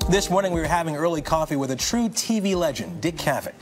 This morning we were having early coffee with a true TV legend, Dick Cavett.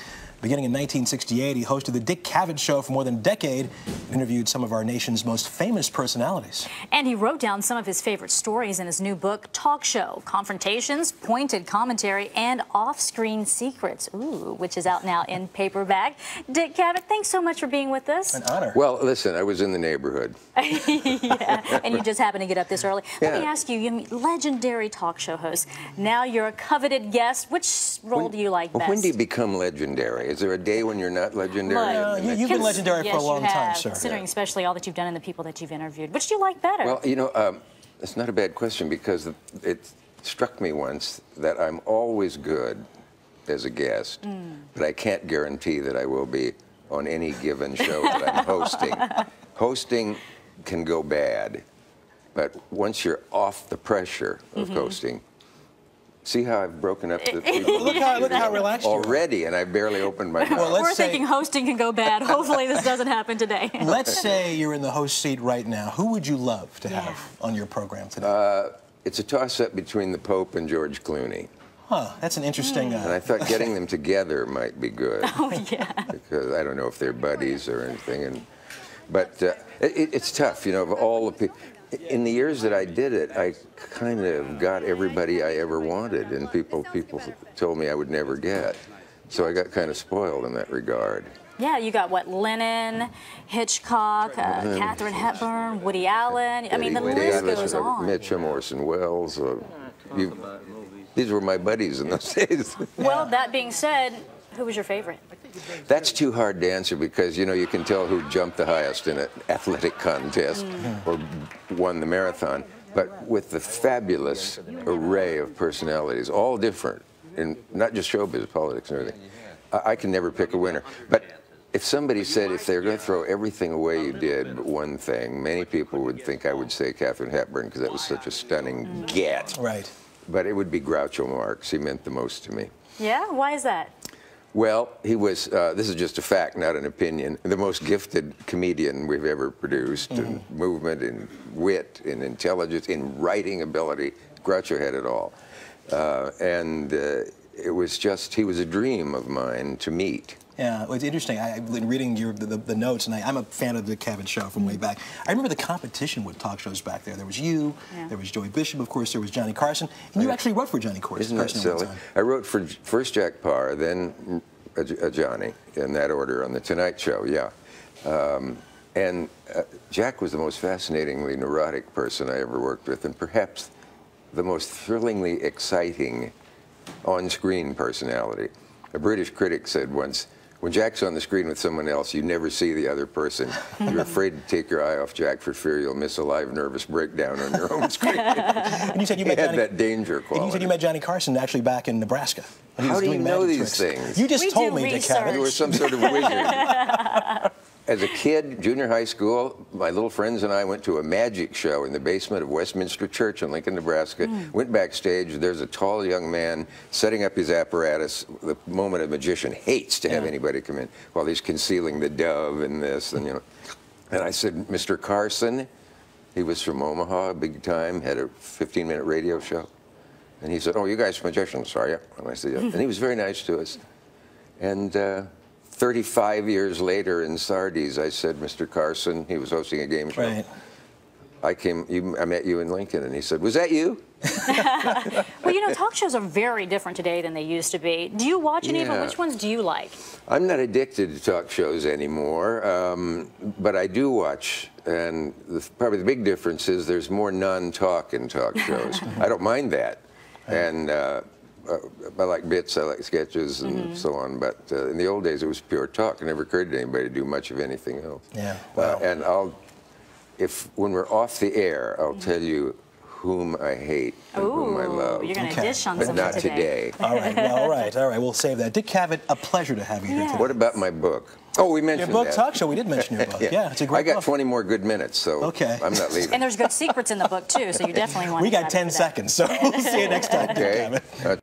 Beginning in 1968, he hosted the Dick Cavett Show for more than a decade, interviewed some of our nation's most famous personalities. And he wrote down some of his favorite stories in his new book, Talk Show, Confrontations, Pointed Commentary, and Off-Screen Secrets, which is out now in paperback. Dick Cavett, thanks so much for being with us. An honor. Well, listen, I was in the neighborhood. Yeah, and you just happened to get up this early. Yeah. Let me ask you, legendary talk show host. Now you're a coveted guest. Which role do you like best? When do you become legendary? Is there a day when you're not legendary? You've been legendary for a long time, sir. Considering especially all that you've done and the people that you've interviewed. Which do you like better? Well, you know, it's not a bad question because it struck me once that I'm always good as a guest, but I can't guarantee that I will be on any given show that I'm hosting. Hosting can go bad, but once you're off the pressure of hosting, see how I've broken up the people? Look how relaxed you are. Already, and I barely opened my mouth. Well, We're thinking hosting can go bad. Hopefully this doesn't happen today. Let's say you're in the host seat right now. Who would you love to have on your program today? It's a toss-up between the Pope and George Clooney. Huh, that's an interesting... And I thought getting them together might be good. Oh, yeah. Because I don't know if they're buddies or anything. But it's tough, you know, of all the people. In the years that I did it, I kind of got everybody I ever wanted, and people told me I would never get. So I got kind of spoiled in that regard. Yeah, you got what, Lennon, Hitchcock, Katharine Hepburn, Woody Allen. I mean, the list goes on. Mitchum, Orson Welles. These were my buddies in those days. Well, that being said, who was your favorite? That's too hard to answer because, you know, you can tell who jumped the highest in an athletic contest or won the marathon. But with the fabulous array of personalities, all different, in not just showbiz, politics and everything, I can never pick a winner. But if somebody said if they're going to throw everything away you did but one thing, many people would think I would say Katharine Hepburn because that was such a stunning get. Right. But it would be Groucho Marx. He meant the most to me. Yeah? Why is that? Well, he was, this is just a fact, not an opinion, the most gifted comedian we've ever produced in movement, in wit, in intelligence, in writing ability. Groucho had it all. It was just, he was a dream of mine to meet. Yeah, well, it's interesting. I've been reading the notes, and I'm a fan of the Cavett Show from way back. I remember the competition with talk shows back there. There was you, there was Joey Bishop, of course, there was Johnny Carson, and you actually wrote for Johnny Carson. Isn't that silly? I wrote for first Jack Paar, then Johnny, in that order on The Tonight Show, yeah. Jack was the most fascinatingly neurotic person I ever worked with, and perhaps the most thrillingly exciting on-screen personality. A British critic said once, when Jack's on the screen with someone else, you never see the other person. You're afraid to take your eye off Jack for fear you'll miss a live nervous breakdown on your own screen. And you said you met Johnny, that danger quality. And you said you met Johnny Carson actually back in Nebraska. How do you know these things? You just told me, Dick Cavett. You were some sort of wizard. As a kid, junior high school, my little friends and I went to a magic show in the basement of Westminster Church in Lincoln, Nebraska. Went backstage. There's a tall young man setting up his apparatus. The moment a magician hates to have anybody come in while he's concealing the dove and this. And, you know, and I said, Mr. Carson, he was from Omaha, big time, had a 15-minute radio show. And he said, oh, you guys are magicians, are you? And I said, yeah. And he was very nice to us. And 35 years later in Sardi's, I said, Mr. Carson, he was hosting a game show. Right. I met you in Lincoln, and he said, was that you? Well, you know, talk shows are very different today than they used to be. Do you watch any of them? Which ones do you like? I'm not addicted to talk shows anymore, but I do watch, and probably the big difference is there's more non-talk in talk shows. I don't mind that. And I like bits, I like sketches, and so on. But in the old days, it was pure talk. It never occurred to anybody to do much of anything else. Yeah. Wow. And when we're off the air, I'll tell you whom I hate and whom I love. You're going to dish on but something not today. All right. Well, all right. All right. We'll save that. Dick Cavett, a pleasure to have you here today. What about my book? Oh, we mentioned your book, Talk Show. We did mention your book. Yeah, it's a great book. I got 20 more good minutes, so I'm not leaving. And there's good secrets in the book, too, so you definitely want to We got 10 seconds, so we'll see you next time, Dick Cavett.